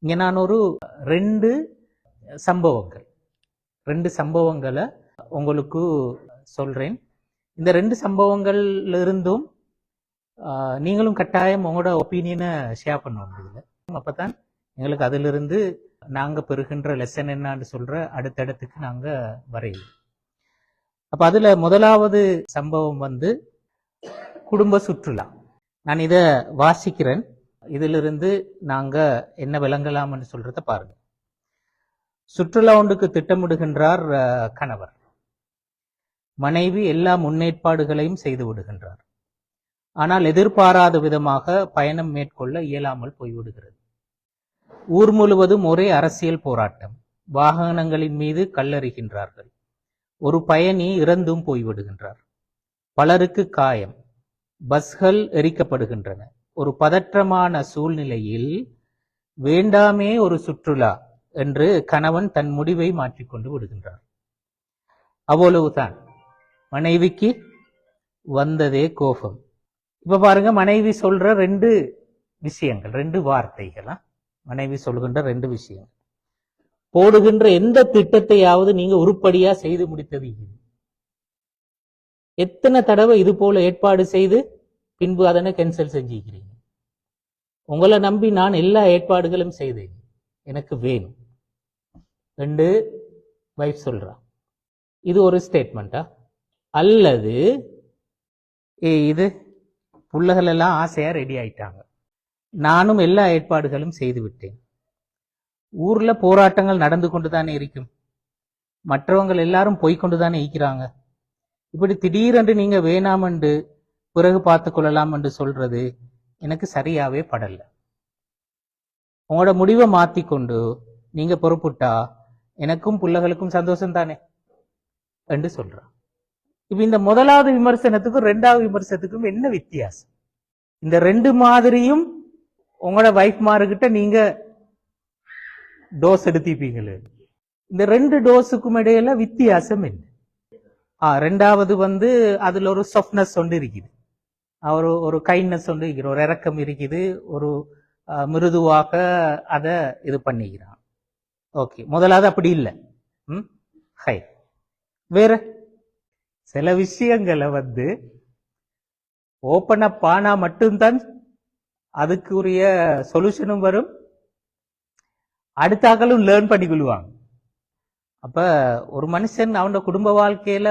இங்க நான் ஒரு ரெண்டு சம்பவங்களை உங்களுக்கு சொல்றேன். இந்த ரெண்டு சம்பவங்கள்ல இருந்தும் நீங்களும் கட்டாயம் உங்களோட ஒப்பீனியனை ஷேர் பண்ணணும். இதுல அப்பதான் எங்களுக்கு அதிலிருந்து நாங்க பெறுகின்ற லெசன் என்னன்னு சொல்ற அடுத்தடுத்துக்கு நாங்க வரையலாம். அப்ப அதுல முதலாவது சம்பவம் குடும்ப சுற்றுலா. நான் இத வாசிக்கிறேன். இதிலிருந்து நாங்க என்ன விளங்கலாம்னு சொல்றத பாருங்க. சுற்றுலா ஒன்றுக்கு திட்டமிடுகின்றார் கணவர். மனைவி எல்லா முன்னேற்பாடுகளையும் செய்து விடுகின்றார். ஆனால் எதிர்பாராத விதமாக பயணம் மேற்கொள்ள இயலாமல் போய்விடுகிறது. ஊர் முழுவதும் ஒரே அரசியல் போராட்டம். வாகனங்களின் மீது கல்லெறிகின்றார்கள். ஒரு பயணி இறந்தும் போய்விடுகின்றார். பலருக்கு காயம். பஸ்கள் எரிக்கப்படுகின்றன. ஒரு பதற்றமான சூழ்நிலையில் வேண்டாமே ஒரு சுற்றுலா என்று கணவன் தன் முடிவை மாற்றிக்கொண்டு விடுகின்றார். அவ்வளவுதான். மனைவிக்கு வந்ததே கோபம். இப்ப பாருங்க, மனைவி சொல்ற ரெண்டு விஷயங்கள், ரெண்டு வார்த்தைகளா மனைவி சொல்கின்ற ரெண்டு விஷயங்கள். போடுகின்ற எந்த திட்டத்தையாவது நீங்க உருப்படியா செய்து முடித்தது? எத்தனை தடவை இது போல ஏற்பாடு செய்து பின்பு அதனை கேன்சல் செஞ்சுக்கிறீங்க? உங்களை நம்பி நான் எல்லா ஏற்பாடுகளும் செய்தேன், எனக்கு வேணும் ரெண்டு வைஃப் சொல்றான். இது ஒரு ஸ்டேட்மெண்டா? அல்லது இது புள்ளகள் எல்லாம் ஆசையா ரெடி ஆயிட்டாங்க, நானும் எல்லா ஏற்பாடுகளும் செய்து விட்டேன், ஊர்ல போராட்டங்கள் நடந்து கொண்டுதானே இருக்கும், மற்றவங்க எல்லாரும் போய்கொண்டுதானே இருக்கிறாங்க, இப்படி திடீரென்று நீங்க வேணாமென்று பிறகு பார்த்து கொள்ளலாம் என்று சொல்றது எனக்கு சரியாவே படல. உங்களோட முடிவை மாத்திக்கொண்டு நீங்க பொறுப்புட்டா எனக்கும் புள்ளகளுக்கும் சந்தோஷம் தானே என்று சொல்றான். இப்ப இந்த முதலாவது விமர்சனத்துக்கும் ரெண்டாவது விமர்சனத்துக்கும் என்ன வித்தியாசம்? இந்த ரெண்டு மாதிரியும் உங்களோட வைஃப் மாருகிட்ட நீங்க டோஸ் எடுத்திப்பீங்களே, இந்த ரெண்டு டோஸுக்கும் இடையில வித்தியாசம் என்ன? ரெண்டாவது அதுல ஒரு சாஃப்ட்னஸ் ஒன்று இருக்குது, ஒரு கைண்ட்னஸ் ஒன்று இருக்குது, ஒரு இறக்கம் இருக்குது, ஒரு மிருதுவாக அதை இது பண்ணிக்கிறான். ஓகே, முதலாவது அப்படி இல்லை. ஹை வேற சில விஷயங்களை ஓப்பன் அப் ஆனா மட்டும்தான் அதுக்குரிய சொல்யூஷனும் வரும், அடுத்தாக்களும் லேர்ன் பண்ணி கொள்வாங்க. அப்ப ஒரு மனுஷன் அவனோட குடும்ப வாழ்க்கையில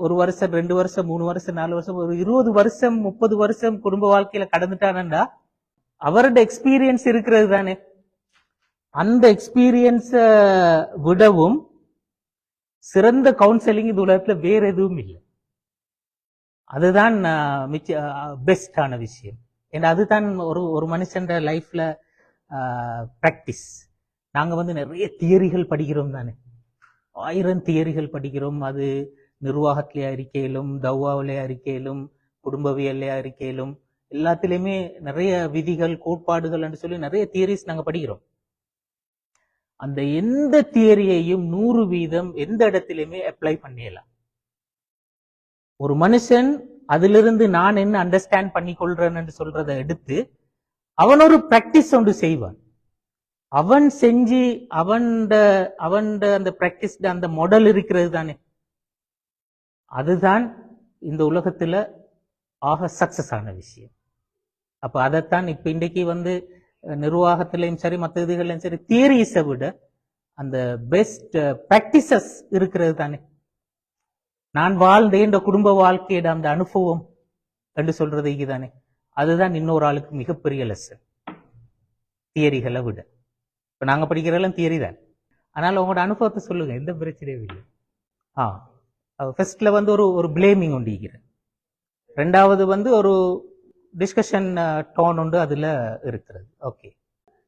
ஒரு வருஷம் 2 வருஷம் 3 வருஷம் 4 வருஷம் ஒரு 20 வருஷம் 30 வருஷம் குடும்ப வாழ்க்கையில கடந்துட்டானண்டா அவரோட எக்ஸ்பீரியன்ஸ் இருக்கிறது தானே. அந்த எக்ஸ்பீரியன்ஸ விடவும் சிறந்த கவுன்சிலிங் இந்த உலகத்துல வேற எதுவும் இல்லை. அதுதான் பெஸ்டான விஷயம். ஏன்னா அதுதான் ஒரு மனுஷன் லைஃப்ல பிராக்டிஸ். நாங்க நிறைய தியரிகள் படிக்கிறோம் தானே, 1000 தியரிகள் படிக்கிறோம். அது நிர்வாகத்திலே அறிக்கையிலும், தவ்வாவிலே அறிக்கையிலும், குடும்பவியலே அறிக்கையிலும், எல்லாத்திலுமே நிறைய விதிகள் கோட்பாடுகள் என்று சொல்லி நிறைய தியரிஸ் நாங்க படிக்கிறோம். அந்த எந்த தியரியையும் 100% எந்த இடத்திலுமே அப்ளை பண்ணிடலாம். ஒரு மனுஷன் அதிலிருந்து நான் என்ன அண்டர்ஸ்டாண்ட் பண்ணி கொள்றேன் என்று சொல்றதை எடுத்து அவன் ஒரு பிராக்டிஸ் ஒன்று செய்வான். அவன் செஞ்சு அவன் அந்த பிராக்டிஸ் அந்த மாடல் இருக்கிறது தானே, அதுதான் இந்த உலகத்துல ஆக சக்சஸ் ஆன விஷயம். அப்ப அதைத்தான் இப்ப இன்றைக்கு நிர்வாகத்திலையும் சரி மற்ற இதுகளையும் சரி தியரிஸை விட அந்த பெஸ்ட் பிராக்டிசஸ் இருக்கிறது தானே. நான் வாழ்ந்த இந்த குடும்ப வாழ்க்கையோட அந்த அனுபவம் என்று சொல்றது இதுதானே, அதுதான் இன்னொரு ஆளுக்கு மிகப்பெரிய லெசன் தியரிகளை விட. இப்ப நாங்க படிக்கிறதெல்லாம் தியரி தான், ஆனால் உங்களோட அனுபவத்தை சொல்லுங்க, எந்த பிரச்சனையும் இல்லை. ஃபர்ஸ்ட்ல ஒரு பிளேமிங் ஒன்று இருக்கிறேன், ரெண்டாவது ஒரு டிஸ்கஷன் டோன் உண்டு அதுல இருக்கிறது. ஓகே,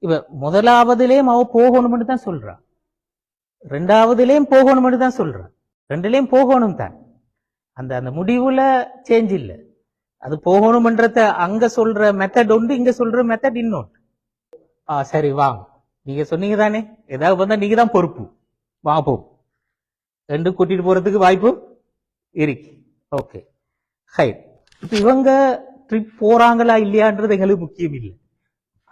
இப்ப முதலாவதுலேயும் அவ போகணும்னு தான் சொல்றான், ரெண்டாவதுலேயும் போகணும்னு தான் சொல்றான், ரெண்டுலேயும் போகணும் தான். அந்த முடிவுல சேஞ்ச் இல்லை. அது போகணும்ன்றத அங்க சொல்ற மெத்தட் உண்டு, இங்க சொல்ற மெத்தட் இன்னொன்று. சரி வாங்க, நீங்க சொன்னீங்க தானே, ஏதாவது நீங்க தான் பொறுப்பு, வா போ ரெண்டு கூட்டிட்டு போறதுக்கு வாய்ப்பு இருக்கு. ஓகே ஹை, இப்ப இவங்க ட்ரிப் போறாங்களா இல்லையான்றது எங்களுக்கு முக்கியம் இல்லை,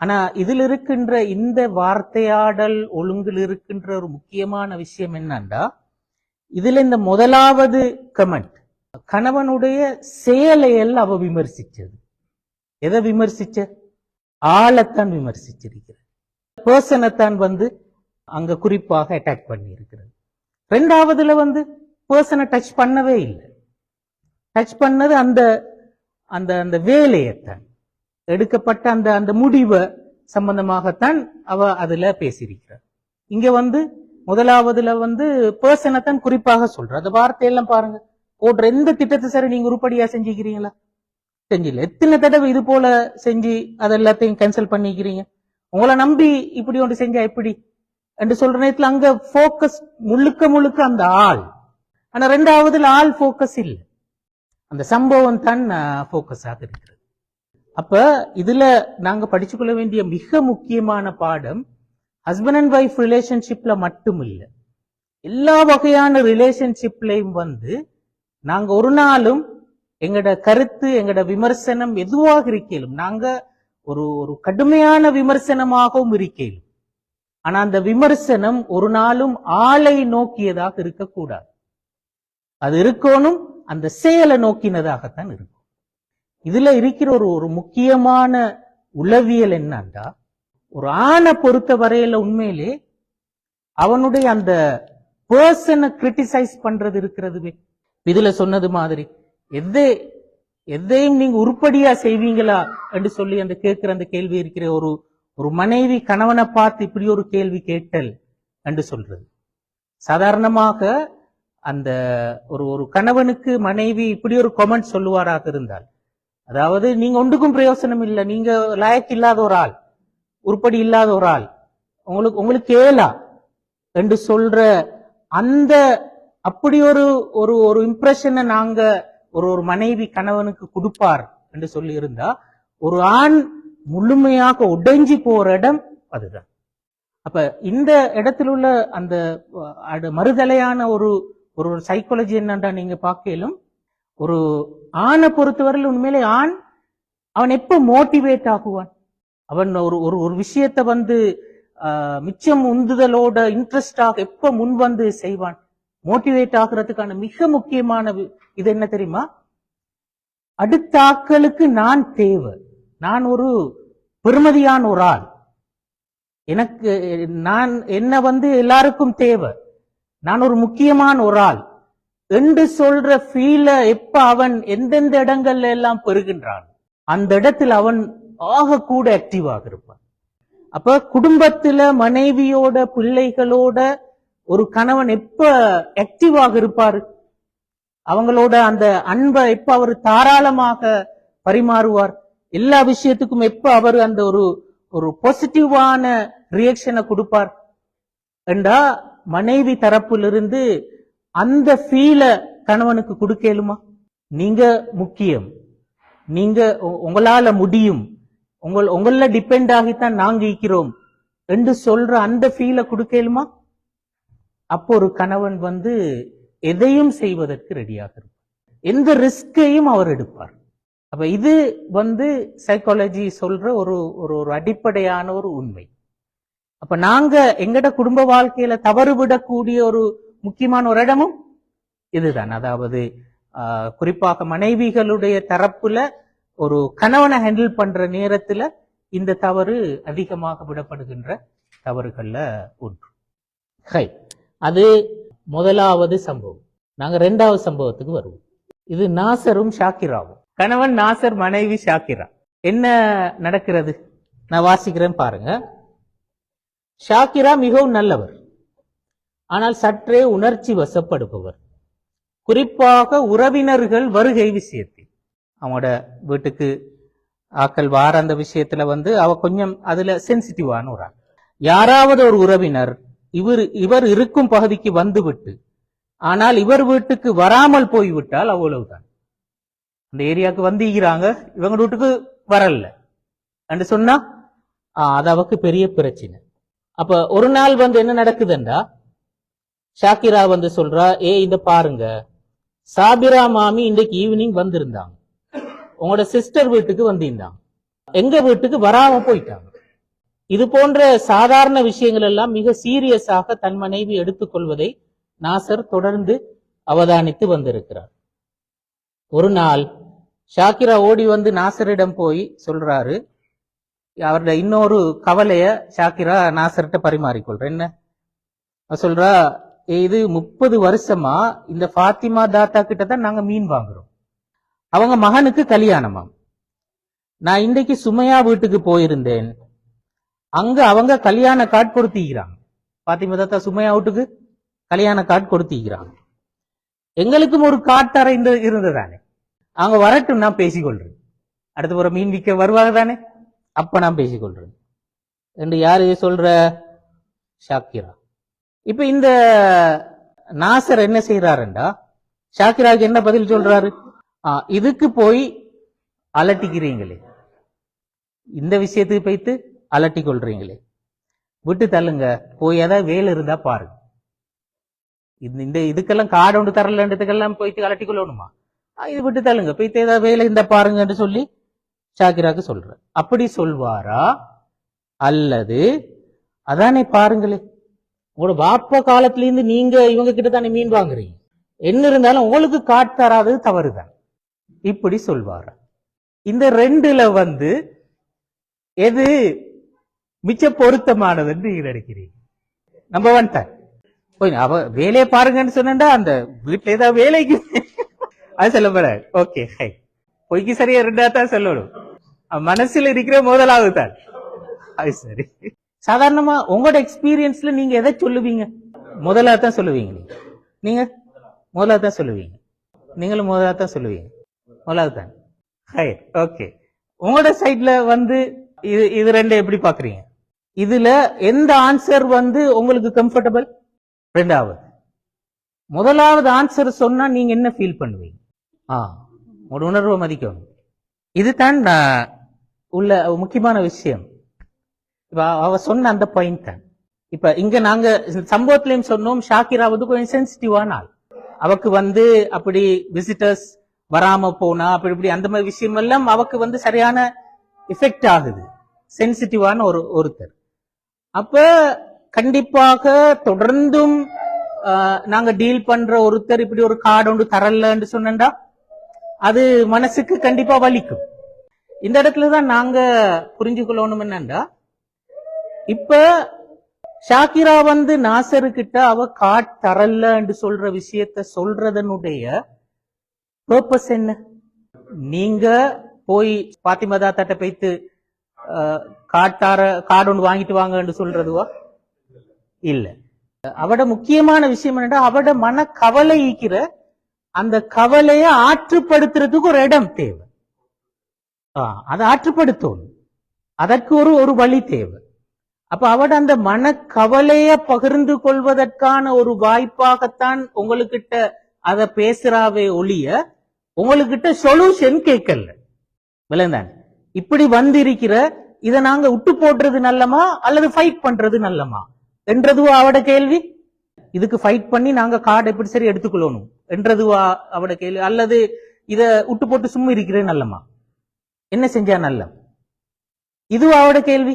ஆனா இதில் இருக்கின்ற இந்த வார்த்தையாடல் ஒழுங்கில் இருக்கின்ற ஒரு முக்கியமான விஷயம் என்னன்னா, இதுல இந்த முதலாவது கமெண்ட் கணவனுடைய செயலையல் அவ விமர்சிச்சது. எதை விமர்சிச்ச? ஆளைத்தான் விமர்சிச்சிருக்கிறது. பர்சனைத்தான் அங்க குறிப்பாக அட்டாக் பண்ணி இருக்கிறது. ரெண்டாவதுல பர்சனை டச் பண்ணவே இல்லை. டச் பண்ணது அந்த அந்த அந்த வேலையைத்தான், எடுக்கப்பட்ட அந்த அந்த முடிவை சம்பந்தமாகத்தான் அவ அதுல பேசியிருக்கிறார். இங்க முதலாவதுல பர்சனைத்தான் குறிப்பாக சொல்ற. அந்த வார்த்தையெல்லாம் பாருங்க. போடுற எந்த திட்டத்தை சரி நீங்க உருப்படியா செஞ்சுக்கிறீங்களா? செஞ்சில்ல. எத்தனை தடவை இது போல செஞ்சு அதெல்லாத்தையும் கேன்சல் பண்ணிக்கிறீங்க. உங்களை நம்பி இப்படி ஒன்று செஞ்சா எப்படி என்று சொல்ற நேரத்தில் அங்க போக்கஸ் முழுக்க முழுக்க அந்த ஆள். ஆனா ரெண்டாவதுல ஆள் போக்கஸ் இல்லை, அந்த சம்பவம் தான் போக்கஸாக இருக்கிறது. அப்ப இதுல நாங்க படிச்சுக்கொள்ள வேண்டிய மிக முக்கியமான பாடம், ஹஸ்பண்ட் அண்ட் ஒய்ஃப் ரிலேஷன்ஷிப்ல மட்டும் இல்லை, எல்லா வகையான ரிலேஷன்ஷிப்லையும் நாங்க ஒரு நாளும் எங்கட கருத்து எங்கட விமர்சனம் எதுவாக இருக்கலும் நாங்க ஒரு ஒரு கடுமையான விமர்சனமாகவும் இருக்கலும். ஆனா அந்த விமர்சனம் ஒரு நாளும் ஆளை நோக்கியதாக இருக்கக்கூடாது. அது இருக்கணும் அந்த செயலை நோக்கினதாகத்தான் இருக்கும். இதுல இருக்கிற ஒரு முக்கியமான உளவியல் என்னன்னா, ஒரு ஆணை பொறுத்த வரையில உண்மையிலே அவனுடைய அந்த பர்சனை கிரிட்டிசைஸ் பண்றது இருக்கிறதுவே. இதுல சொன்னது மாதிரி எதையும் நீங்க உருப்படியா செய்வீங்களா என்று சொல்லி அந்த கேட்கிற அந்த கேள்வி இருக்கிற ஒரு மனைவி கணவனை பார்த்து இப்படி ஒரு கேள்வி கேட்டல் என்று சொல்றது. சாதாரணமாக அந்த ஒரு கணவனுக்கு மனைவி இப்படி ஒரு கமெண்ட் சொல்லுவாராக இருந்தால், அதாவது நீங்க ஒன்றுக்கும் பிரயோசனம் இல்லை, நீங்க லாயக்கு இல்லாத ஒரு ஆள், உருப்படி இல்லாத ஒரு ஆள், உங்களுக்கு ஏலா என்று சொல்ற அந்த அப்படி ஒரு இம்ப்ரெஷனை நாங்க ஒரு மனைவி கணவனுக்கு கொடுப்பார் என்று சொல்லி இருந்தா, ஒரு ஆண் முழுமையாக உடைஞ்சி போற இடம் அதுதான். அப்ப இந்த இடத்துல உள்ள அந்த மறுதலையான ஒரு சைக்காலஜி என்னன்றா நீங்க பார்க்கலும், ஒரு ஆணை பொறுத்தவரையில் உண்மையிலே அவன் எப்ப மோட்டிவேட் ஆகுவான், அவன் ஒரு விஷயத்தை மிச்சம் உந்துதலோட இன்ட்ரெஸ்டாக எப்ப முன் செய்வான். மோட்டிவேட் ஆகுறதுக்கான மிக முக்கியமான இது என்ன தெரியுமா? அடுத்த ஆட்களுக்கு நான் தேவை, நான் ஒரு பெருமதியான ஒரு ஆள், எனக்கு என்ன எல்லாருக்கும் தேவை, நான் ஒரு முக்கியமான ஒரு ஆள் என்று சொல்ற ஃபீல எப்ப அவன் எந்தெந்த இடங்கள்ல எல்லாம் பெறுகின்றான், அந்த இடத்தில் அவன் ஆக கூட ஆக்டிவாக இருப்பான். அப்ப குடும்பத்துல மனைவியோட பிள்ளைகளோட ஒரு கணவன் எப்ப ஆக்டிவாக இருப்பாரு, அவங்களோட அந்த அன்பை எப்ப அவர் தாராளமாக பரிமாறுவார், எல்லா விஷயத்துக்கும் எப்ப அவர் அந்த ஒரு பாசிட்டிவான ரியாக்ஷனை கொடுப்பார் என்றா மனைவி தரப்பிலிருந்து அந்த ஃபீல கணவனுக்கு கொடுக்கலுமா? நீங்க முக்கியம், நீங்க உங்களால முடியும், உங்கள டிபெண்ட் ஆகித்தான் நாங்க இருக்கிறோம் என்று சொல்ற அந்த ஃபீல கொடுக்கலுமா? அப்போ ஒரு கணவன் எதையும் செய்வதற்கு ரெடியாக இருப்பார், எந்த ரிஸ்கையும் அவர் எடுப்பார். அப்ப இது சைக்காலஜி சொல்ற ஒரு அடிப்படையான ஒரு உண்மை. அப்ப நாங்க எங்கட குடும்ப வாழ்க்கையில தவறு விடக்கூடிய ஒரு முக்கியமான ஒரு இடமும் இதுதான். அதாவது குறிப்பாக மனைவிகளுடைய தரப்புல ஒரு கணவனை ஹேண்டில் பண்ற நேரத்துல இந்த தவறு அதிகமாக விடப்படுகின்ற தவறுகள்ல ஒன்று. அது முதலாவது சம்பவம். நாங்க ரெண்டாவது சம்பவத்துக்கு வருவோம். இது நாசரும் ஷாக்கிராவும். கணவன் நாசர், மனைவி ஷாக்கிரா. என்ன நடக்கிறது நான் வாசிக்கிறேன் பாருங்க. ஷாக்கிரா மிகவும் நல்லவர், ஆனால் சற்றே உணர்ச்சி வசப்படுபவர், குறிப்பாக உறவினர்கள் வருகை விஷயத்தில். அவங்களோட வீட்டுக்கு ஆக்கள் வார அந்த விஷயத்துல அவ கொஞ்சம் அதுல சென்சிட்டிவான ஒரு ஆள். யாராவது ஒரு உறவினர் இவர் இருக்கும் பகுதிக்கு வந்துவிட்டு ஆனால் இவர் வீட்டுக்கு வராமல் போய்விட்டால் அவ்வளவுதான். அந்த ஏரியாவுக்கு வந்திருக்கிறாங்க, இவங்க வீட்டுக்கு வரல என்று சொன்னா அது அவக்கு பெரிய பிரச்சனை. அப்ப ஒரு நாள் என்ன நடக்குதுண்டா, ஷாக்கிரா சொல்றா, இந்த பாருங்க, சாபிரா மாமி இன்றைக்கு ஈவினிங் வந்திருந்தாங்க, உங்களோட சிஸ்டர் வீட்டுக்கு வந்திருந்தாங்க, எங்க வீட்டுக்கு வராம போயிட்டாங்க. இது போன்ற சாதாரண விஷயங்கள் எல்லாம் மிக சீரியஸாக தன் மனைவி எடுத்துக்கொள்வதை நாசர் தொடர்ந்து அவதானித்து வந்திருக்கிறார். ஒரு நாள் ஷாக்கிரா ஓடி வந்து நாசரிடம் போய் சொல்றாரு, அவருடைய இன்னொரு கவலைய ஷாக்கிரா நாசர்கிட்ட பரிமாறிக்கொள்ற. என்ன சொல்றா, இது 30 வருஷமா இந்த ஃபாத்திமா தாத்தா கிட்ட தான் நாங்க மீன் வாங்குறோம். அவங்க மகனுக்கு கல்யாணமாம். நான் இன்றைக்கு சுமையா வீட்டுக்கு போயிருந்தேன். அங்க அவங்க கல்யாண கார்டு கொடுத்திக்கிறாங்க. ஃபாத்திமா தாத்தா சுமையா வீட்டுக்கு கல்யாண கார்டு கொடுத்திக்கிறாங்க. எங்களுக்கும் ஒரு கார்டு தர இருந்ததானே, அவங்க வரட்டும், நான் பேசிக்கொள்றேன். அடுத்த முறை மீன் விற்க வருவாங்க தானே, அப்ப நான் பேசிக்கொள்றேன் என்று யாரு சொல்ற? ஷாக்கிரா. இப்ப இந்த நாசர் என்ன செய்யறாருண்டா, ஷாக்கிராவுக்கு என்ன பதில் சொல்றாரு? இதுக்கு போய் அலட்டிக்கிறீங்களே, இந்த விஷயத்துக்கு போய்த்து அலட்டி கொள்றீங்களே, விட்டு தள்ளுங்க, போய் ஏதாவது வேலை இருந்தா பாருங்க. இந்த இதுக்கெல்லாம் கார்டு ஒன்று தரலன்றதுக்கெல்லாம் போயிட்டு அலட்டி கொள்ளணுமா? இது விட்டு தள்ளுங்க, போய்த்து ஏதாவது வேலை இருந்தா பாருங்கன்னு சொல்லி ஷாக்கிராக்கு சொல்ற. அப்படி சொல்வாரா? அல்லது அதானே பாருங்களே, உங்களோட பாப்பா காலத்துல இருந்து நீங்க இவங்க கிட்ட தானே மீன் வாங்குறீங்க, என்ன இருந்தாலும் உங்களுக்கு காட்டு தராதது தவறுதான், இப்படி சொல்வாரா? இந்த ரெண்டுல எது மிச்ச பொருத்தமானதுன்னு நீங்க நினைக்கிறீங்க? நம்பர் 1 தான். அவ வேலையை பாருங்கன்னு சொன்னா அந்த வீட்டுல ஏதாவது வேலைக்கு அது சொல்லப்படாது. ஓகே, பொய்க்கு சரியா 2 தான் சொல்லணும். மனசுல இருக்கிற முதலாவது தான் அது சரி. சாதாரணமா உங்களோட எக்ஸ்பீரியன்ஸ்ல நீங்க எதை சொல்லுவீங்க? முதலா தான் சொல்லுவீங்க. நீங்க முதலா தான் சொல்லுவீங்க. நீங்களும் முதலா தான் சொல்லுவீங்க. முதலாவது தான். ஓகே, உங்களோட சைட்ல இது ரெண்டு எப்படி பாக்குறீங்க? இதுல எந்த ஆன்சர் உங்களுக்கு கம்ஃபர்டபிள்? ரெண்டாவது. முதலாவது ஆன்சர் சொன்னா நீங்க என்ன ஃபீல் பண்ணுவீங்க? உங்களோட உணர்வை மதிக்கணும். இதுதான் உள்ள முக்கியமான விஷயம். இப்ப அவ சொன்ன அந்த பாயிண்ட் தான். இப்ப இங்க நாங்க சம்பவத்திலையும் சொன்னோம், ஷாக்கிரா கொஞ்சம் சென்சிட்டிவான ஆள். அவக்கு அப்படி விசிட்டர்ஸ் வராம போனா அப்படி இப்படி அந்த மாதிரி விஷயம் எல்லாம் அவக்கு சரியான எஃபெக்ட் ஆகுது. சென்சிட்டிவான ஒருத்தர். அப்ப கண்டிப்பாக தொடர்ந்தும் நாங்க டீல் பண்ற ஒருத்தர் இப்படி ஒரு கார்டு ஒன்று தரலன்னு சொன்னா அது மனசுக்கு கண்டிப்பா வலிக்கும். இந்த இடத்துலதான் நாங்க புரிஞ்சுக்கொள்ளணும் என்னண்டா, இப்ப ஷாக்கிரா நாசரு கிட்ட அவ கார்டு தரலன்னு சொல்ற விஷயத்த சொல்றதனுடைய பர்பஸ் என்ன? நீங்க போய் பாத்திமா தாத்தாட்ட போய்த்து கார்டு ஒன்று வாங்கிட்டு வாங்கன்னு சொல்றதுவா? இல்ல. அவட முக்கியமான விஷயம் என்னடா, அவட மன கவலை ஈக்கிற அந்த கவலைய ஆற்றுப்படுத்துறதுக்கு ஒரு இடம் தேவை. அதை ஆற்றுப்படுத்தணும், அதற்கு ஒரு வழி தேவை. அப்ப அவட அந்த மன கவலைய பகிர்ந்து கொள்வதற்கான ஒரு வாய்ப்பாகத்தான் உங்களுக்கிட்ட அத பேசுறாவே ஒழிய உங்களுக்கிட்ட சொல்யூஷன் கேட்கல. விளந்தான்? இப்படி வந்திருக்கிற இதை நாங்க விட்டு போடுறது நல்லமா அல்லது ஃபைட் பண்றது நல்லமா என்றதுவா அவட கேள்வி. இதுக்கு ஃபைட் பண்ணி நாங்க கார்டு எப்படி சரி எடுத்துக்கொள்ளணும் என்றதுவா அவட கேள்வி. அல்லது இத விட்டு போட்டு சும்மா இருக்கிறது நல்லமா, என்ன செஞ்சா நல்ல, இதுவா அவட கேள்வி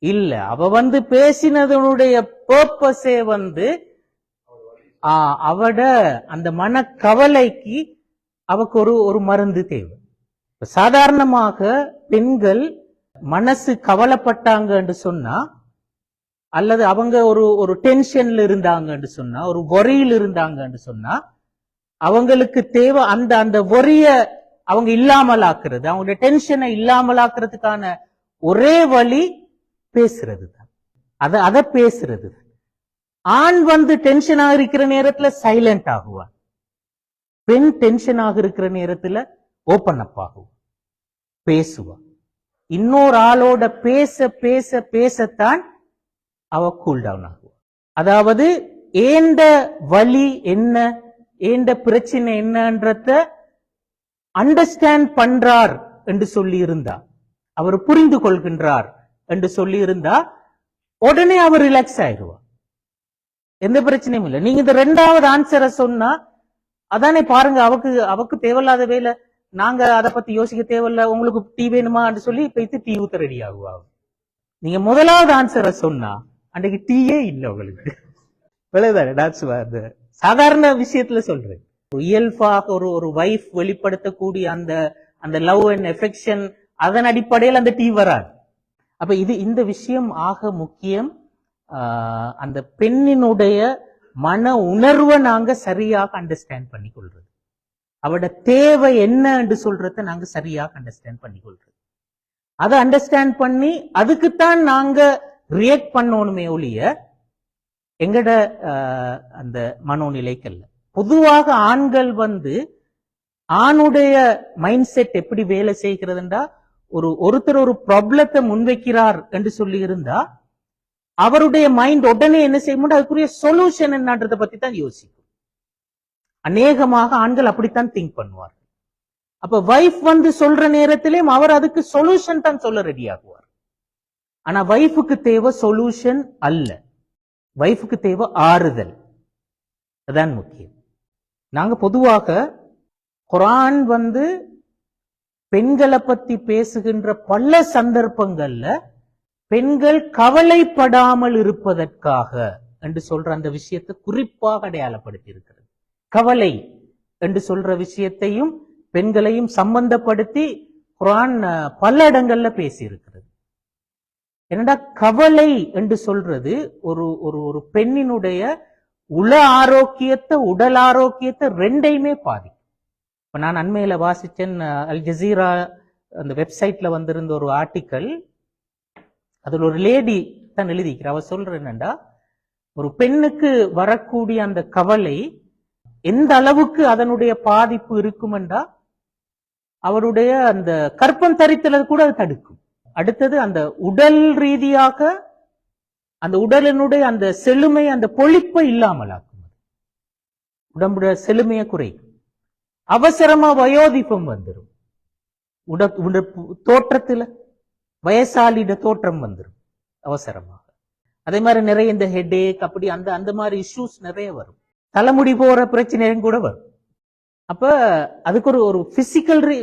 இல்ல. அவ பேசினதனுடைய பர்பஸே அவட அந்த மன கவலைக்கு அவக்கு ஒரு மருந்து தேவை. சாதாரணமாக பெண்கள் மனசு கவலைப்பட்டாங்கன்னு சொன்னா அல்லது அவங்க ஒரு டென்ஷன்ல இருந்தாங்கன்னு சொன்னா, ஒரு வொரியில் இருந்தாங்கன்னு சொன்னா அவங்களுக்கு தேவை அந்த வொரிய அவங்க இல்லாமலாக்குறது, அவங்களுடைய டென்ஷனை இல்லாமலாக்குறதுக்கான ஒரே வழி பேசுறது தான். அத பேசுறது. ஆண் டென்ஷனாக இருக்கிற நேரத்துல சைலண்ட் ஆகுவான், பெண் டென்ஷனாக இருக்கிற நேரத்துல ஓபன் அப் ஆகுவான், பேசுவான். இன்னொரு ஆளோட பேச பேச பேசத்தான் அவ கூல் டவுன் ஆகுவான். அதாவது ஏண்ட வலி என்ன, ஏண்ட பிரச்சனை என்னன்றத அண்டர்ஸ்டாண்ட் பண்றார் என்று சொல்லி இருந்தா, அவர் புரிந்து கொள்கின்றார் என்று சொல்லி இருந்தா உடனே அவர் ரிலாக்ஸ் ஆயிடுவார், எந்த பிரச்சனையும் இல்லை. நீங்க இந்த ரெண்டாவது ஆன்சரை சொன்னா அதானே பாருங்க, அவக்கு தேவையில்லாத வேலை, நாங்க அதை பத்தி யோசிக்க தேவையில்ல, உங்களுக்கு டீ வேணுமா சொல்லி போய்த்து டீ ஊத்த ரெடி ஆகுவா. நீங்க முதலாவது ஆன்சரை சொன்னா அன்றைக்கு டீயே இல்லை உங்களுக்கு. சாதாரண விஷயத்துல சொல்றேன். இயல்பாக ஒரு வைஃப் வெளிப்படுத்தக்கூடிய அந்த லவ் அண்ட் எஃபெக்ஷன், அதன் அடிப்படையில் அந்த டீ வராது. அப்ப இந்த விஷயம் ஆக முக்கியம். அந்த பெண்ணினுடைய மன உணர்வை நாங்க சரியாக அண்டர்ஸ்டாண்ட் பண்ணி கொள்றது, அவட தேவை என்ன என்று சொல்றத நாங்க சரியாக அண்டர்ஸ்டாண்ட் பண்ணி கொள்றது. அதை அண்டர்ஸ்டாண்ட் பண்ணி அதுக்குத்தான் நாங்க ரியாக்ட் பண்ணணுமே ஒழிய எங்கட அந்த மனோநிலைக்கல்ல. பொதுவாக ஆண்கள் ஆணுடைய மைண்ட் செட் எப்படி வேலை செய்கிறதுண்டா, ஒருத்தர் ஒரு ப்ராப்ளத்தை முன்வைக்கிறார் என்று சொல்லி இருந்தா அவருடைய மைண்ட் உடனே என்ன செய்யும், அதுக்குரிய சொல்யூஷன் என்னன்றதை பத்தி தான் யோசிக்கும். அநேகமாக ஆண்கள் அப்படித்தான் திங்க் பண்ணுவார். அப்ப வைஃப் சொல்ற நேரத்திலேயும் அவர் அதுக்கு சொல்யூஷன் தான் சொல்ல ரெடி ஆகுவார். ஆனா வைஃபுக்கு தேவை சொல்யூஷன் அல்ல, வைஃபுக்கு தேவை ஆறுதல். அதான் முக்கியம். நாங்க பொதுவாக குர்ஆன் பெண்களை பத்தி பேசுகின்ற பல சந்தர்ப்பங்கள்ல பெண்கள் கவலைப்படாமல் இருப்பதற்காக என்று சொல்ற அந்த விஷயத்தை குறிப்பாக அடையாளப்படுத்தி இருக்கிறது. கவலை என்று சொல்ற விஷயத்தையும் பெண்களையும் சம்பந்தப்படுத்தி குர்ஆன் பல இடங்கள்ல பேசி இருக்கிறது. என்னடா கவலை என்று சொல்றது ஒரு பெண்ணினுடைய உள ஆரோக்கியத்தை, உடல் ஆரோக்கியத்தை ரெண்டையுமே பாதிக்கும். இப்ப நான் அண்மையில வாசிச்சேன், அல் ஜசீரா அந்த வெப்சைட்ல வந்திருந்த ஒரு ஆர்டிக்கல். அதுல ஒரு லேடி தான் எழுதிக்கிற. அவ சொல்ற என்னண்டா, ஒரு பெண்ணுக்கு வரக்கூடிய அந்த கவலை எந்த அளவுக்கு அதனுடைய பாதிப்பு இருக்குமெண்டா, அவருடைய அந்த கற்பம் தரித்தல கூட அது தடுக்கும். அடுத்தது அந்த உடல் ரீதியாக அந்த உடலினுடைய அந்த செழுமை, அந்த பொழிப்பை இல்லாமலாக்கும். உடம்புடைய செழுமையை குறைக்கும். அவசரமா வயோதிபம் வந்துடும். தோற்றத்துல வயசாலிட தோற்றம் வந்துடும் அவசரமாக. அதே மாதிரி நிறைய இந்த ஹெட்டேக் அப்படி அந்த மாதிரி இஷ்யூஸ் நிறைய வரும். தலைமுடி போற பிரச்சனையும் கூட வரும். அப்ப அதுக்கு ஒரு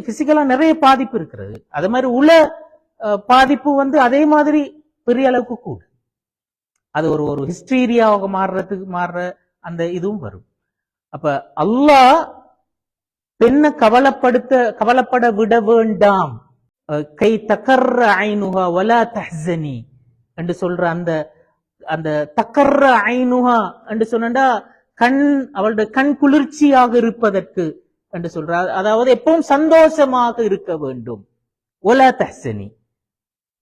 பிசிக்கலா நிறைய பாதிப்பு இருக்கிறது. அதே மாதிரி உள பாதிப்பு அதே மாதிரி பெரிய அளவுக்கு கூட அது ஒரு ஹிஸ்டீரியாவாக மாறுற அந்த இதுவும் வரும். அப்ப அல்லாஹ் பெண்ணை கவலைப்பட விட வேண்டாம், கை தக்கர்ற ஐனுஹா வலா தஹ்ஸனி என்று சொல்ற அந்த தக்கர்ற ஐனுஹா என்று சொன்னா அவளுடைய கண் குளிர்ச்சியாக இருப்பதற்கு என்று சொல்றார். அதாவது எப்பவும் சந்தோஷமாக இருக்க வேண்டும். வலா தஹ்ஸனி,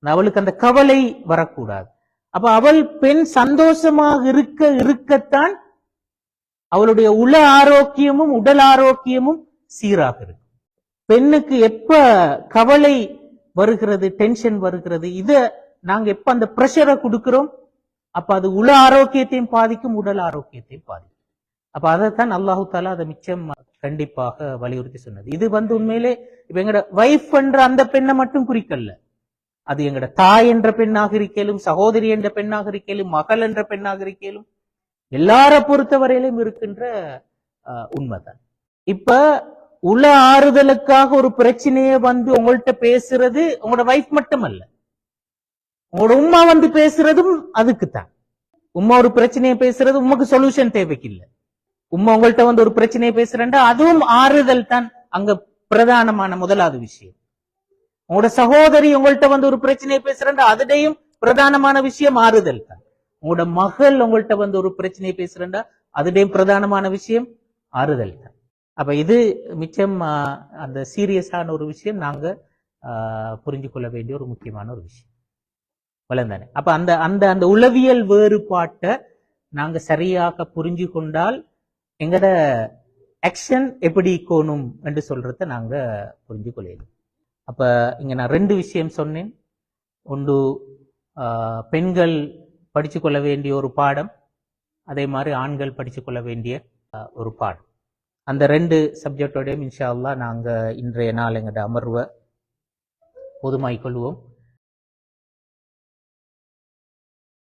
அவளுக்கு அந்த கவலை வரக்கூடாது. அப்ப அவள் பெண் சந்தோஷமாக இருக்கத்தான் அவளுடைய உள ஆரோக்கியமும் உடல் ஆரோக்கியமும் சீராக இருக்கு. பெண்ணுக்கு எப்ப கவலை வருகிறது, டென்ஷன் வருகிறது, இத நாங்க எப்ப அந்த பிரஷரை கொடுக்கிறோம், அப்ப அது உள ஆரோக்கியத்தையும் பாதிக்கும், உடல் ஆரோக்கியத்தையும் பாதிக்கும். அப்ப அதைத்தான் அல்லாஹு தாலா அதை மிச்சம் கண்டிப்பாக வலியுறுத்தி சொன்னது. இது உண்மையிலே இப்ப எங்கட வைஃப் என்ற அந்த பெண்ணை மட்டும் குறிக்கல்ல, அது எங்கட தாய் என்ற பெண்ணாக இருக்கலும், சகோதரி என்ற பெண்ணாக இருக்கலும், மகள் என்ற பெண்ணாக இருக்கலும், எல்லார பொறுத்தவரையிலும் இருக்கின்ற உண்மைதான். இப்ப உள ஆறுதலுக்காக ஒரு பிரச்சனையை உங்கள்கிட்ட பேசுறது உங்களோட வைஃப் மட்டும் அல்ல, உங்களோட உம்மா பேசுறதும் அதுக்குத்தான். உம்மா ஒரு பிரச்சனையை பேசுறது உமக்கு சொல்யூஷன் தேவைக்கு இல்ல. உம்மா உங்கள்கிட்ட ஒரு பிரச்சனையை பேசுறா அதுவும் ஆறுதல் தான் அங்க பிரதானமான முதலாவது விஷயம். உங்களோட சகோதரி உங்கள்கிட்ட ஒரு பிரச்சனையை பேசுறா அதுடையும் பிரதானமான விஷயம் ஆறுதல் தான். உங்களோட மகள் உங்கள்கிட்ட ஒரு பிரச்சனையை பேசுறா அதுடையும் பிரதானமான விஷயம் ஆறுதல் தான். அப்ப இது மிச்சம் அந்த சீரியஸான ஒரு விஷயம், நாங்க புரிஞ்சு கொள்ள வேண்டிய ஒரு முக்கியமான ஒரு விஷயம் வளர்ந்தானே. அப்ப அந்த உளவியல் வேறுபாட்டை நாங்க சரியாக புரிஞ்சு கொண்டால் எங்கட ஆக்ஷன் எப்படி இருக்கணும் என்று சொல்றத நாங்க புரிஞ்சு கொள்ளலாம். அப்ப இங்க நான் 2 விஷயம் சொன்னேன். ஒன்று பெண்கள் படிச்சு கொள்ள வேண்டிய ஒரு பாடம், அதே மாதிரி ஆண்கள் படிச்சு கொள்ள வேண்டிய ஒரு பாடம். அந்த 2 சப்ஜெக்டோடையும் இன்ஷா அல்லாஹ் நாங்க இன்றைய நாள் எங்கட அமர்வை பொதுமாய்க் கொள்வோம்.